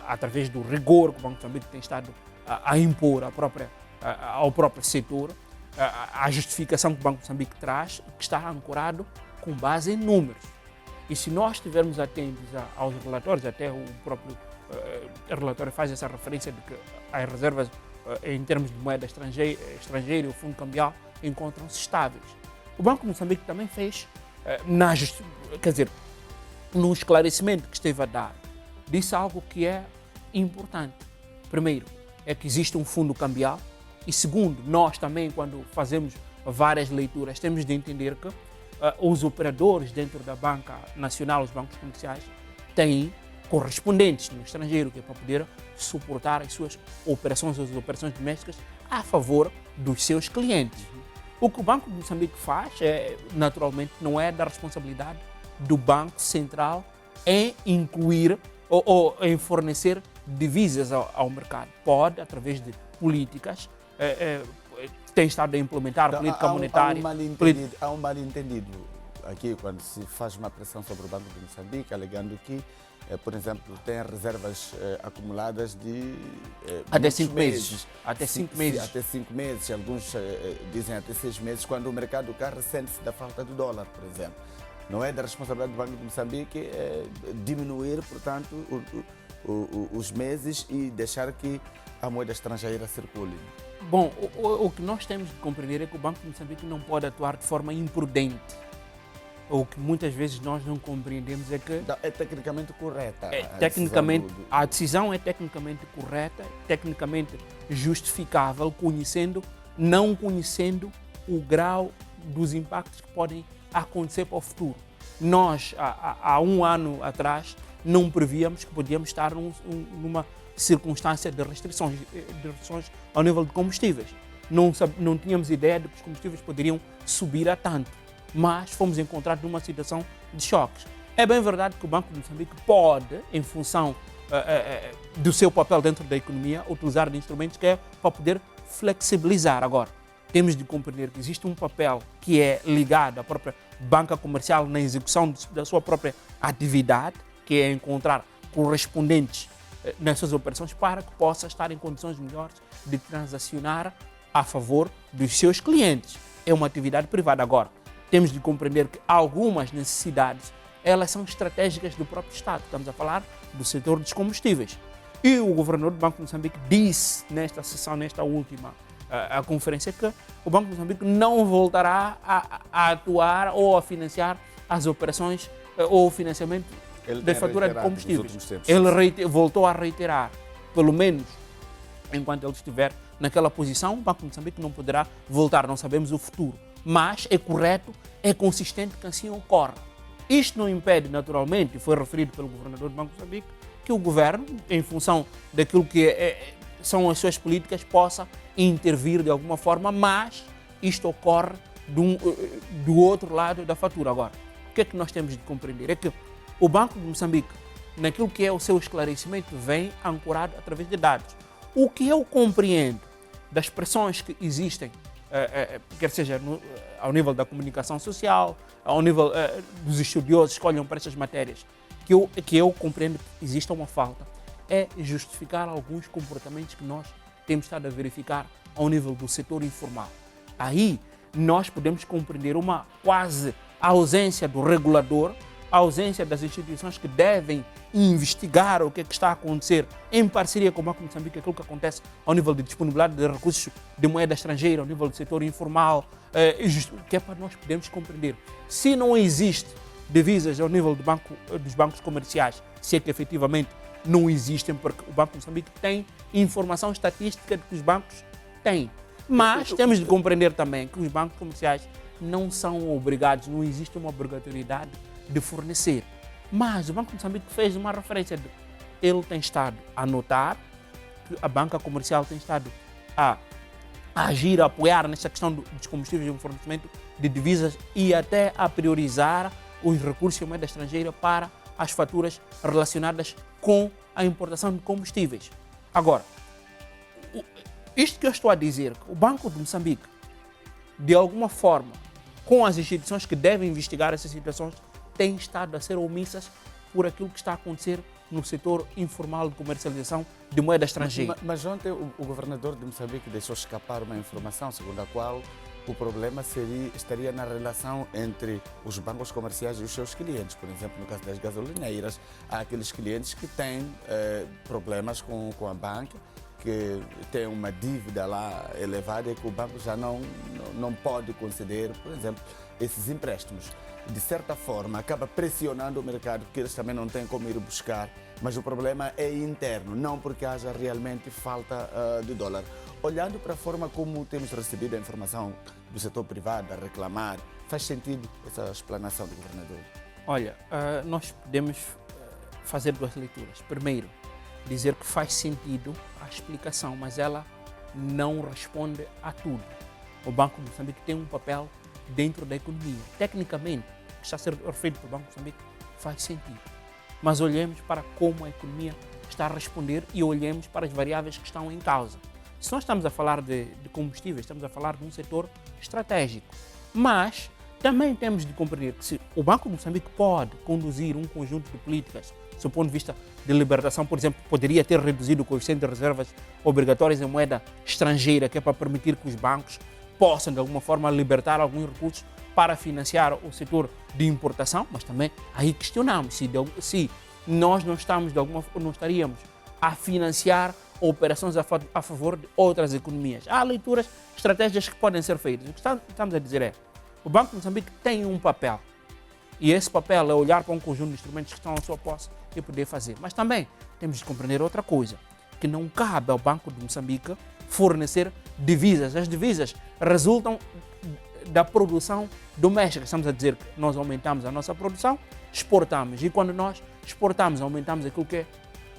através do rigor que o Banco de Moçambique tem estado a impor ao próprio setor, a justificação que o Banco de Moçambique traz, que está ancorado com base em números. E se nós estivermos atentos aos relatórios, até o próprio relatório faz essa referência de que as reservas em termos de moeda estrangeira e o fundo cambial encontram-se estáveis. O Banco de Moçambique também fez, no esclarecimento que esteve a dar, disse algo que é importante. Primeiro, é que existe um fundo cambial e segundo, nós também, quando fazemos várias leituras, temos de entender que os operadores dentro da banca nacional, os bancos comerciais, têm correspondentes no estrangeiro, que é para poder suportar as suas operações, as operações domésticas a favor dos seus clientes. O que o Banco de Moçambique faz, naturalmente, não é da responsabilidade do Banco Central em incluir ou em fornecer divisas ao mercado. Pode, através de políticas, tem estado a implementar política monetária. Há um mal-entendido aqui quando se faz uma pressão sobre o Banco de Moçambique, alegando que, por exemplo, tem reservas acumuladas de até 5 meses. Até 5 meses. Até 5 meses, alguns dizem até 6 meses, quando o mercado cá ressente-se da falta do dólar, por exemplo. Não é da responsabilidade do Banco de Moçambique diminuir, portanto, os meses e deixar que a moeda estrangeira circule. Bom, o que nós temos de compreender é que o Banco de Moçambique não pode atuar de forma imprudente. O que muitas vezes nós não compreendemos é que... É tecnicamente correta. A decisão é tecnicamente correta, tecnicamente justificável, não conhecendo o grau dos impactos que podem acontecer para o futuro. Nós, há um ano atrás, não prevíamos que podíamos estar numa circunstância de restrições ao nível de combustíveis. Não tínhamos ideia de que os combustíveis poderiam subir a tanto, mas fomos encontrados numa situação de choques. É bem verdade que o Banco de Moçambique pode, em função do seu papel dentro da economia, utilizar de instrumentos que é para poder flexibilizar. Agora, temos de compreender que existe um papel que é ligado à própria banca comercial na execução da sua própria atividade, que é encontrar correspondentes nessas operações para que possa estar em condições melhores de transacionar a favor dos seus clientes. É uma atividade privada. Agora, temos de compreender que algumas necessidades, elas são estratégicas do próprio Estado. Estamos a falar do setor dos combustíveis. E o governador do Banco de Moçambique disse nesta sessão, nesta última a conferência, que o Banco de Moçambique não voltará a atuar ou a financiar as operações ou o financiamento da fatura de combustíveis. Ele voltou a reiterar, pelo menos enquanto ele estiver naquela posição, o Banco de Moçambique não poderá voltar, não sabemos o futuro. Mas é correto, é consistente que assim ocorra. Isto não impede, naturalmente, e foi referido pelo governador do Banco de Moçambique, que o governo, em função daquilo que são as suas políticas, possa intervir de alguma forma, mas isto ocorre do outro lado da fatura. Agora, o que é que nós temos de compreender? É que o Banco de Moçambique, naquilo que é o seu esclarecimento, vem ancorado através de dados. O que eu compreendo das pressões que existem, quer seja ao nível da comunicação social, ao nível dos estudiosos que olham para estas matérias, que eu compreendo que existe uma falta, é justificar alguns comportamentos que nós temos estado a verificar ao nível do setor informal. Aí nós podemos compreender uma quase ausência do regulador a ausência das instituições que devem investigar o que está a acontecer em parceria com o Banco de Moçambique, aquilo que acontece ao nível de disponibilidade de recursos de moeda estrangeira, ao nível do setor informal, que é para nós podermos compreender. Se não existe divisas ao nível dos bancos comerciais, se é que efetivamente não existem, porque o Banco de Moçambique tem informação estatística de que os bancos têm. Mas temos de compreender também que os bancos comerciais não são obrigados, não existe uma obrigatoriedade de fornecer. Mas o Banco de Moçambique fez uma referência de ele tem estado a notar que a banca comercial tem estado a agir, a apoiar nesta questão dos combustíveis e do fornecimento de divisas e até a priorizar os recursos de moeda estrangeira para as faturas relacionadas com a importação de combustíveis. Agora, isto que eu estou a dizer, o Banco de Moçambique, de alguma forma, com as instituições que devem investigar essas situações, tem estado a ser omissas por aquilo que está a acontecer no setor informal de comercialização de moeda estrangeira. Mas ontem o governador de Moçambique deixou escapar uma informação segundo a qual o problema estaria na relação entre os bancos comerciais e os seus clientes. Por exemplo, no caso das gasolineiras, há aqueles clientes que têm problemas com a banca, que tem uma dívida lá elevada e que o banco já não pode conceder, por exemplo, esses empréstimos. De certa forma, acaba pressionando o mercado, porque eles também não têm como ir buscar, mas o problema é interno, não porque haja realmente falta de dólar. Olhando para a forma como temos recebido a informação do setor privado a reclamar, faz sentido essa explanação do governador? Olha, nós podemos fazer duas leituras. Primeiro, dizer que faz sentido a explicação, mas ela não responde a tudo. O Banco de Moçambique tem um papel dentro da economia. Tecnicamente, o que está a ser referido pelo Banco de Moçambique faz sentido. Mas olhemos para como a economia está a responder e olhemos para as variáveis que estão em causa. Se nós estamos a falar de combustíveis, estamos a falar de um setor estratégico. Mas também temos de compreender que se o Banco de Moçambique pode conduzir um conjunto de políticas, do ponto de vista de libertação, por exemplo, poderia ter reduzido o coeficiente de reservas obrigatórias em moeda estrangeira, que é para permitir que os bancos possam, de alguma forma, libertar alguns recursos para financiar o setor de importação, mas também aí questionamos se nós não estaríamos a financiar operações a favor de outras economias. Há leituras, estratégias que podem ser feitas. O que estamos a dizer é, o Banco de Moçambique tem um papel, e esse papel é olhar para um conjunto de instrumentos que estão à sua posse e poder fazer. Mas também temos de compreender outra coisa, que não cabe ao Banco de Moçambique fornecer divisas. As divisas resultam da produção doméstica. Estamos a dizer que nós aumentamos a nossa produção, exportamos. E quando nós exportamos, aumentamos aquilo que é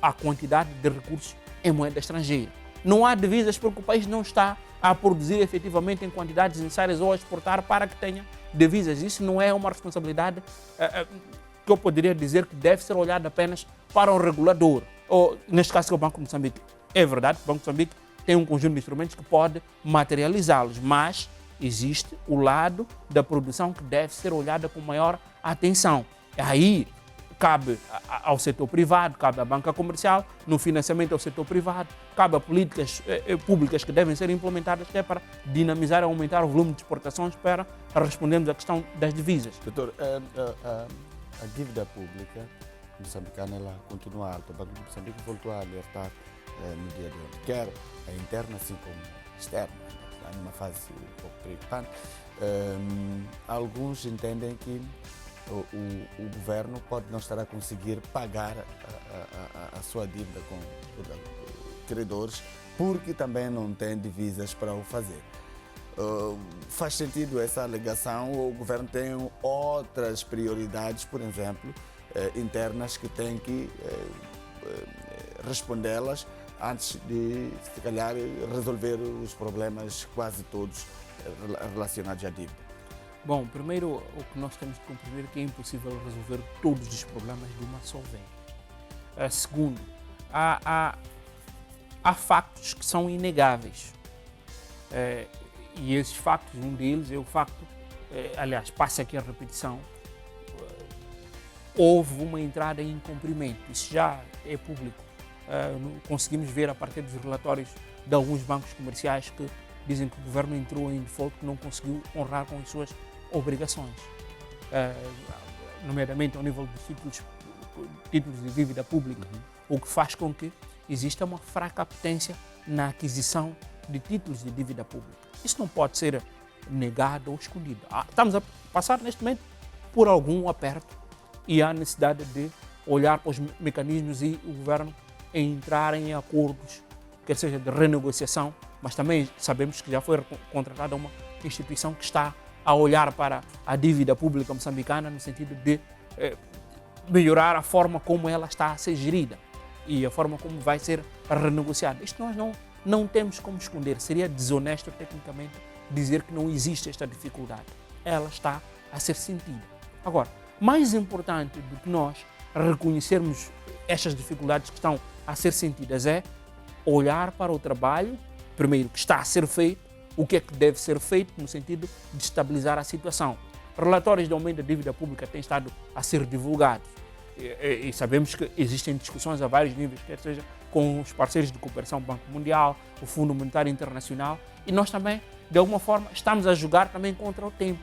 a quantidade de recursos em moeda estrangeira. Não há divisas porque o país não está a produzir efetivamente em quantidades necessárias ou a exportar para que tenha divisas. Isso não é uma responsabilidade que eu poderia dizer que deve ser olhada apenas para o regulador, ou neste caso que é o Banco de Moçambique. É verdade que o Banco de Moçambique tem um conjunto de instrumentos que pode materializá-los, mas existe o lado da produção que deve ser olhada com maior atenção. Aí cabe ao setor privado, cabe à banca comercial, no financiamento ao setor privado, cabe a políticas públicas que devem ser implementadas até para dinamizar e aumentar o volume de exportações para respondermos à questão das divisas. Doutor, a dívida pública moçambicana ela continua alta. O Banco de Moçambique voltou a alertar no dia de ontem, quer a interna assim como a externa, está numa fase um pouco preocupante. Alguns entendem que o governo pode não estar a conseguir pagar a sua dívida com credores porque também não tem divisas para o fazer. Faz sentido essa alegação? O governo tem outras prioridades, por exemplo, internas que tem que respondê-las antes de, se calhar, resolver os problemas quase todos relacionados à dívida? Bom, primeiro, o que nós temos de compreender é que é impossível resolver todos os problemas de uma só vez. Segundo, há factos que são inegáveis. E esses factos, um deles é o facto, aliás, passa aqui a repetição, houve uma entrada em incumprimento. Isso já é público. Conseguimos ver a partir dos relatórios de alguns bancos comerciais que dizem que o governo entrou em default, que não conseguiu honrar com as suas obrigações. nomeadamente ao nível dos títulos de dívida pública, o que faz com que exista uma fraca apetência na aquisição de títulos de dívida pública. Isso não pode ser negado ou escondido. Estamos a passar neste momento por algum aperto e há necessidade de olhar para os mecanismos e o governo entrar em acordos, quer seja de renegociação, mas também sabemos que já foi contratada uma instituição que está a olhar para a dívida pública moçambicana no sentido de melhorar a forma como ela está a ser gerida e a forma como vai ser renegociada. Isto nós não temos como esconder. Seria desonesto tecnicamente dizer que não existe esta dificuldade. Ela está a ser sentida. Agora, mais importante do que nós reconhecermos estas dificuldades que estão a ser sentidas é olhar para o trabalho, primeiro, que está a ser feito, o que é que deve ser feito no sentido de estabilizar a situação. Relatórios de aumento da dívida pública têm estado a ser divulgados e sabemos que existem discussões a vários níveis, quer seja com os parceiros de cooperação, Banco Mundial, o Fundo Monetário Internacional, e nós também, de alguma forma, estamos a jogar também contra o tempo.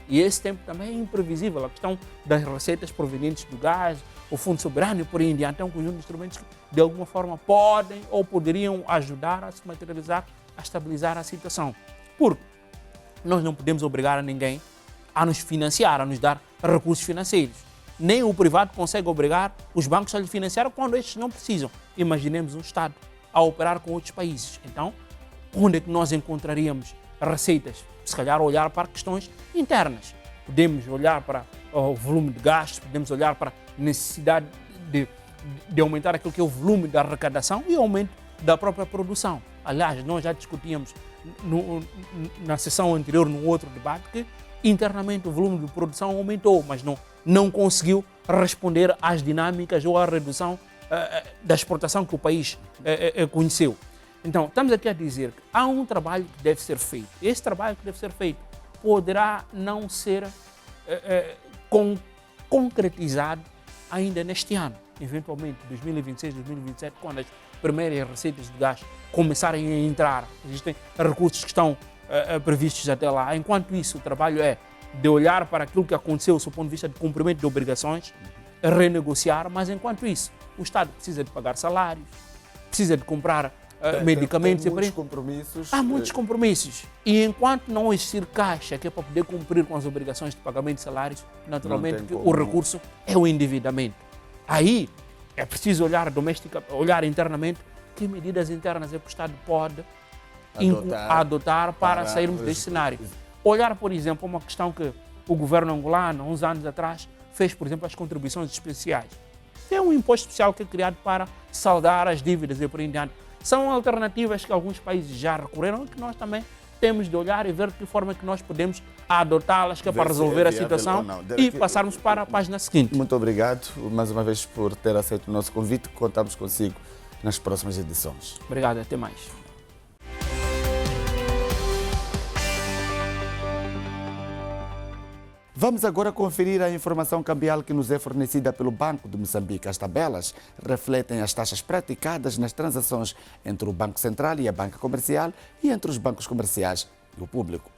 E esse tempo também é imprevisível. A questão das receitas provenientes do gás, o Fundo Soberano e por aí em diante, é um conjunto de instrumentos que, de alguma forma, podem ou poderiam ajudar a se materializar, a estabilizar a situação. Porque nós não podemos obrigar a ninguém a nos financiar, a nos dar recursos financeiros. Nem o privado consegue obrigar os bancos a lhe financiar quando estes não precisam. Imaginemos um Estado a operar com outros países. Então, onde é que nós encontraríamos receitas? Se calhar olhar para questões internas. Podemos olhar para o volume de gastos, podemos olhar para a necessidade de aumentar aquilo que é o volume da arrecadação e o aumento da própria produção. Aliás, nós já discutíamos na sessão anterior, num outro debate, que internamente o volume de produção aumentou, mas não conseguiu responder às dinâmicas ou à redução da exportação que o país conheceu. Então, estamos aqui a dizer que há um trabalho que deve ser feito. Esse trabalho que deve ser feito poderá não ser concretizado ainda neste ano. Eventualmente, 2026, 2027, quando as primeiras receitas de gás começarem a entrar, existem recursos que estão previstos até lá. Enquanto isso, o trabalho é de olhar para aquilo que aconteceu do ponto de vista de cumprimento de obrigações, renegociar, mas enquanto isso, o Estado precisa de pagar salários, precisa de comprar medicamentos. Tem muitos compromissos. Há muitos compromissos. E enquanto não existir caixa que é para poder cumprir com as obrigações de pagamento de salários, naturalmente que o recurso é o endividamento. Aí é preciso olhar internamente que medidas internas é que o Estado pode adotar para sairmos deste cenário. Olhar, por exemplo, uma questão que o governo angolano, há uns anos atrás, fez, por exemplo, as contribuições especiais. É um imposto especial que é criado para saldar as dívidas e por aí em diante. São alternativas que alguns países já recorreram e que nós também temos de olhar e ver de que forma que nós podemos adotá-las que é para resolver a situação e passarmos para a página seguinte. Muito obrigado mais uma vez por ter aceito o nosso convite. Contamos consigo nas próximas edições. Obrigado, até mais. Vamos agora conferir a informação cambial que nos é fornecida pelo Banco de Moçambique. As tabelas refletem as taxas praticadas nas transações entre o Banco Central e a banca comercial e entre os bancos comerciais e o público.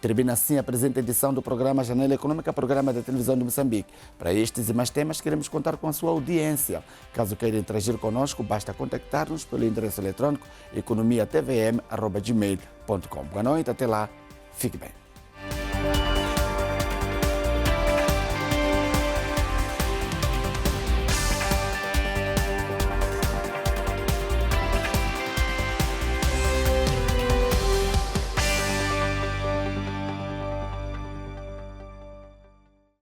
termina assim a presente edição do programa Janela Econômica, programa da televisão de Moçambique. Para estes e mais temas, queremos contar com a sua audiência. Caso queira interagir conosco, basta contactar-nos pelo endereço eletrônico economiatvm@gmail.com. Boa noite, até lá, fique bem.